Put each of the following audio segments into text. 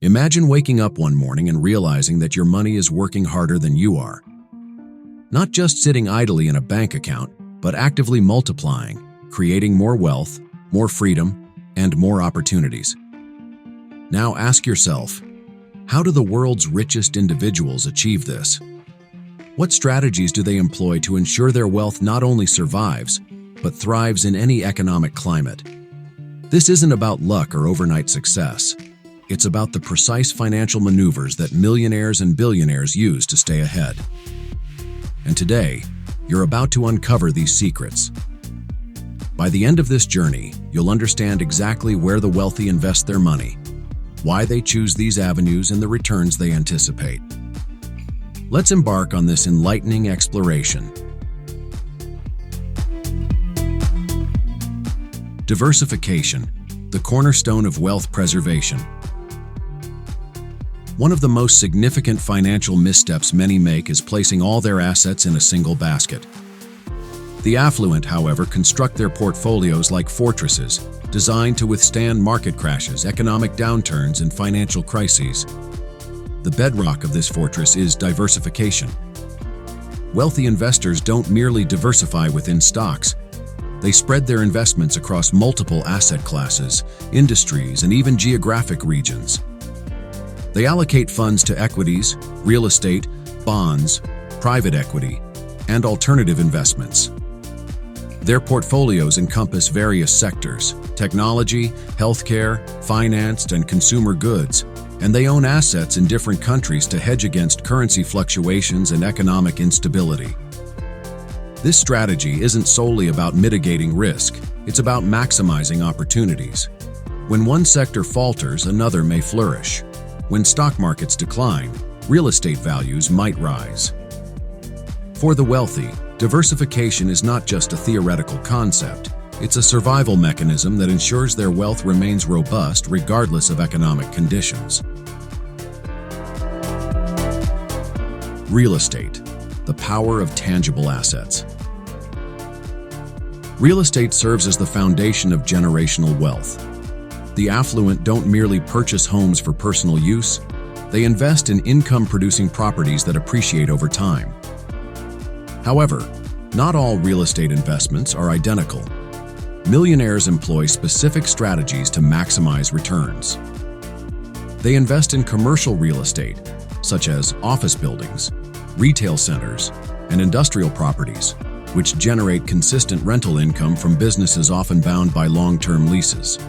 Imagine waking up one morning and realizing that your money is working harder than you are. Not just sitting idly in a bank account, but actively multiplying, creating more wealth, more freedom, and more opportunities. Now ask yourself, how do the world's richest individuals achieve this? What strategies do they employ to ensure their wealth not only survives, but thrives in any economic climate? This isn't about luck or overnight success. It's about the precise financial maneuvers that millionaires and billionaires use to stay ahead. And today, you're about to uncover these secrets. By the end of this journey, you'll understand exactly where the wealthy invest their money, why they choose these avenues, and the returns they anticipate. Let's embark on this enlightening exploration. Diversification, the cornerstone of wealth preservation. One of the most significant financial missteps many make is placing all their assets in a single basket. The affluent, however, construct their portfolios like fortresses, designed to withstand market crashes, economic downturns, and financial crises. The bedrock of this fortress is diversification. Wealthy investors don't merely diversify within stocks. They spread their investments across multiple asset classes, industries, and even geographic regions. They allocate funds to equities, real estate, bonds, private equity, and alternative investments. Their portfolios encompass various sectors: technology, healthcare, finance, and consumer goods, and they own assets in different countries to hedge against currency fluctuations and economic instability. This strategy isn't solely about mitigating risk, it's about maximizing opportunities. When one sector falters, another may flourish. When stock markets decline, real estate values might rise. For the wealthy, diversification is not just a theoretical concept. It's a survival mechanism that ensures their wealth remains robust regardless of economic conditions. Real estate, the power of tangible assets. Real estate serves as the foundation of generational wealth. The affluent don't merely purchase homes for personal use, they invest in income-producing properties that appreciate over time. However, not all real estate investments are identical. Millionaires employ specific strategies to maximize returns. They invest in commercial real estate, such as office buildings, retail centers, and industrial properties, which generate consistent rental income from businesses often bound by long-term leases.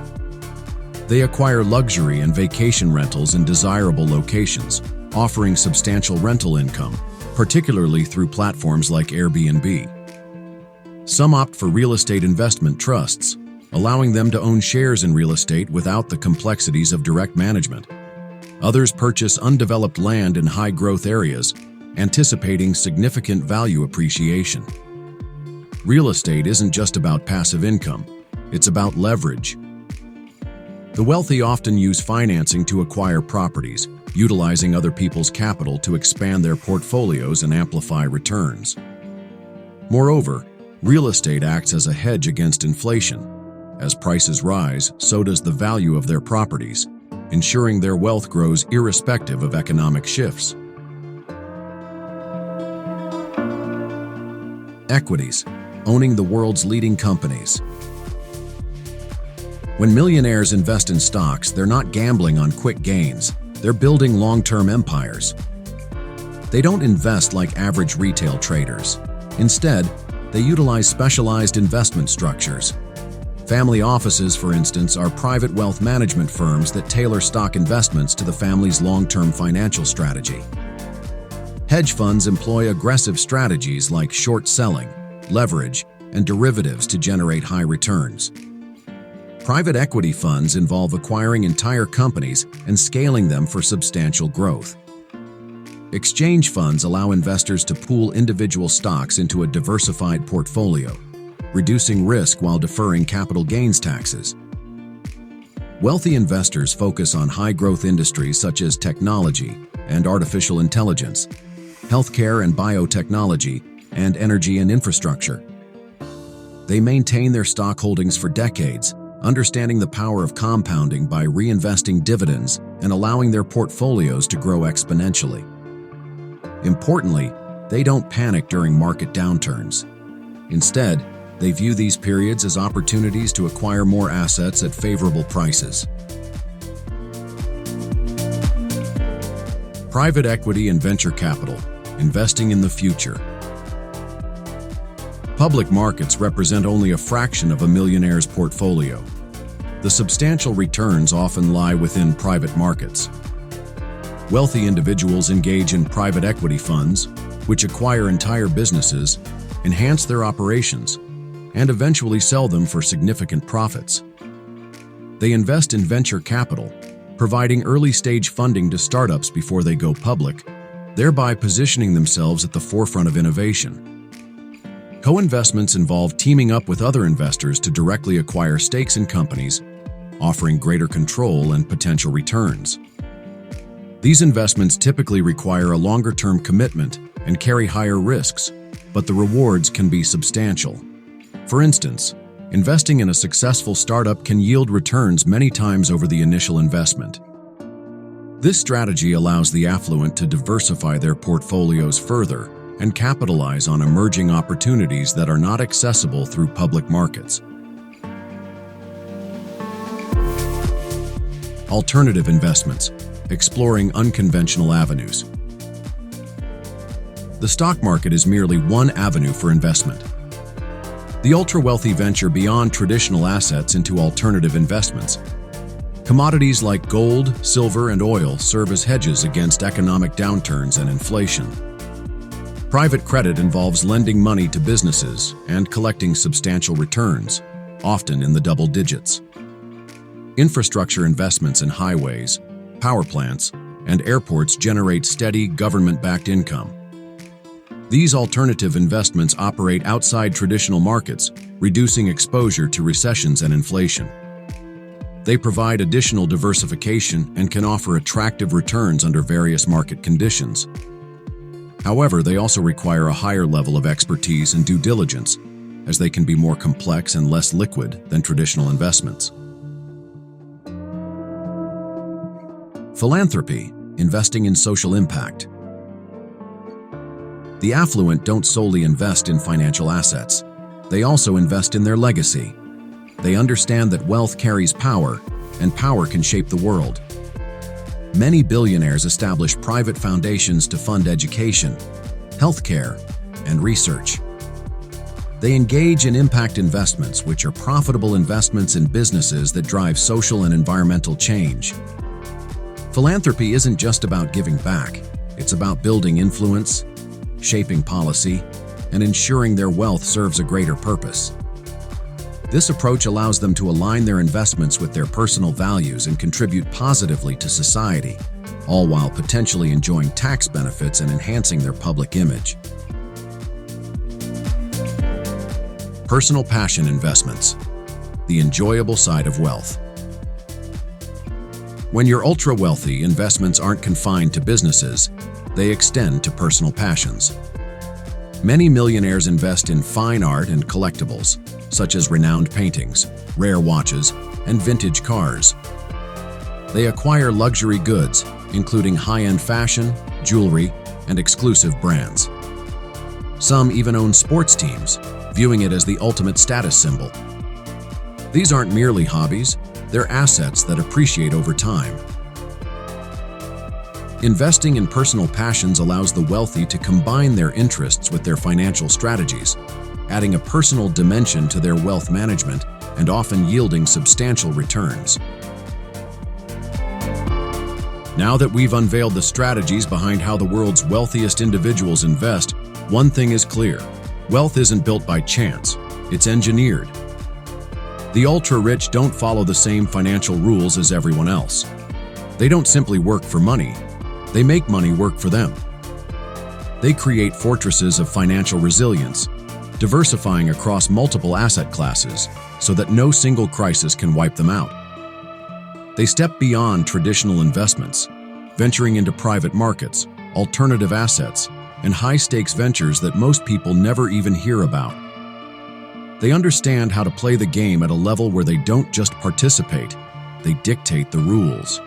They acquire luxury and vacation rentals in desirable locations, offering substantial rental income, particularly through platforms like Airbnb. Some opt for real estate investment trusts, allowing them to own shares in real estate without the complexities of direct management. Others purchase undeveloped land in high-growth areas, anticipating significant value appreciation. Real estate isn't just about passive income, it's about leverage. The wealthy often use financing to acquire properties, utilizing other people's capital to expand their portfolios and amplify returns. Moreover, real estate acts as a hedge against inflation. As prices rise, so does the value of their properties, ensuring their wealth grows irrespective of economic shifts. Equities, owning the world's leading companies. When millionaires invest in stocks, they're not gambling on quick gains, they're building long-term empires. They don't invest like average retail traders. Instead, they utilize specialized investment structures. Family offices, for instance, are private wealth management firms that tailor stock investments to the family's long-term financial strategy. Hedge funds employ aggressive strategies like short selling, leverage, and derivatives to generate high returns. Private equity funds involve acquiring entire companies and scaling them for substantial growth. Exchange funds allow investors to pool individual stocks into a diversified portfolio, reducing risk while deferring capital gains taxes. Wealthy investors focus on high-growth industries such as technology and artificial intelligence, healthcare and biotechnology, and energy and infrastructure. They maintain their stock holdings for decades, understanding the power of compounding by reinvesting dividends and allowing their portfolios to grow exponentially. Importantly, they don't panic during market downturns. Instead, they view these periods as opportunities to acquire more assets at favorable prices. Private equity and venture capital, investing in the future. Public markets represent only a fraction of a millionaire's portfolio. The substantial returns often lie within private markets. Wealthy individuals engage in private equity funds, which acquire entire businesses, enhance their operations, and eventually sell them for significant profits. They invest in venture capital, providing early-stage funding to startups before they go public, thereby positioning themselves at the forefront of innovation. Co-investments involve teaming up with other investors to directly acquire stakes in companies, offering greater control and potential returns. These investments typically require a longer-term commitment and carry higher risks, but the rewards can be substantial. For instance, investing in a successful startup can yield returns many times over the initial investment. This strategy allows the affluent to diversify their portfolios further and capitalize on emerging opportunities that are not accessible through public markets. Alternative investments, exploring unconventional avenues. The stock market is merely one avenue for investment. The ultra-wealthy venture beyond traditional assets into alternative investments. Commodities like gold, silver, and oil serve as hedges against economic downturns and inflation. Private credit involves lending money to businesses and collecting substantial returns, often in the double digits. Infrastructure investments in highways, power plants, and airports generate steady government-backed income. These alternative investments operate outside traditional markets, reducing exposure to recessions and inflation. They provide additional diversification and can offer attractive returns under various market conditions. However, they also require a higher level of expertise and due diligence, as they can be more complex and less liquid than traditional investments. Philanthropy, investing in social impact. The affluent don't solely invest in financial assets. They also invest in their legacy. They understand that wealth carries power, and power can shape the world. Many billionaires establish private foundations to fund education, healthcare, and research. They engage in impact investments, which are profitable investments in businesses that drive social and environmental change. Philanthropy isn't just about giving back. It's about building influence, shaping policy, and ensuring their wealth serves a greater purpose. This approach allows them to align their investments with their personal values and contribute positively to society, all while potentially enjoying tax benefits and enhancing their public image. Personal passion investments, the enjoyable side of wealth. When you're ultra-wealthy, investments aren't confined to businesses, they extend to personal passions. Many millionaires invest in fine art and collectibles, such as renowned paintings, rare watches, and vintage cars. They acquire luxury goods, including high-end fashion, jewelry, and exclusive brands. Some even own sports teams, viewing it as the ultimate status symbol. These aren't merely hobbies, they're assets that appreciate over time. Investing in personal passions allows the wealthy to combine their interests with their financial strategies, adding a personal dimension to their wealth management and often yielding substantial returns. Now that we've unveiled the strategies behind how the world's wealthiest individuals invest, one thing is clear: wealth isn't built by chance, it's engineered. The ultra-rich don't follow the same financial rules as everyone else. They don't simply work for money, they make money work for them. They create fortresses of financial resilience, diversifying across multiple asset classes so that no single crisis can wipe them out. They step beyond traditional investments, venturing into private markets, alternative assets, and high-stakes ventures that most people never even hear about. They understand how to play the game at a level where they don't just participate, they dictate the rules.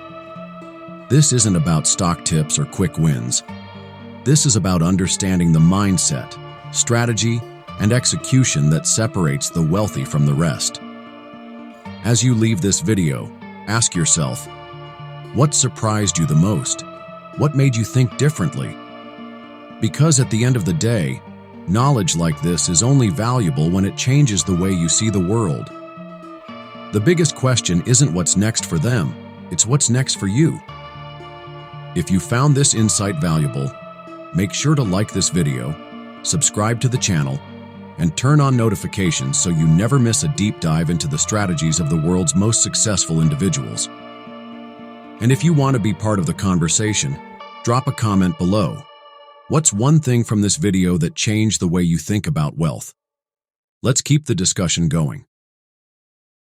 This isn't about stock tips or quick wins. This is about understanding the mindset, strategy, and execution that separates the wealthy from the rest. As you leave this video, ask yourself, what surprised you the most? What made you think differently? Because at the end of the day, knowledge like this is only valuable when it changes the way you see the world. The biggest question isn't what's next for them, it's what's next for you. If you found this insight valuable, make sure to like this video, subscribe to the channel, and turn on notifications so you never miss a deep dive into the strategies of the world's most successful individuals. And if you want to be part of the conversation, drop a comment below. What's one thing from this video that changed the way you think about wealth? Let's keep the discussion going.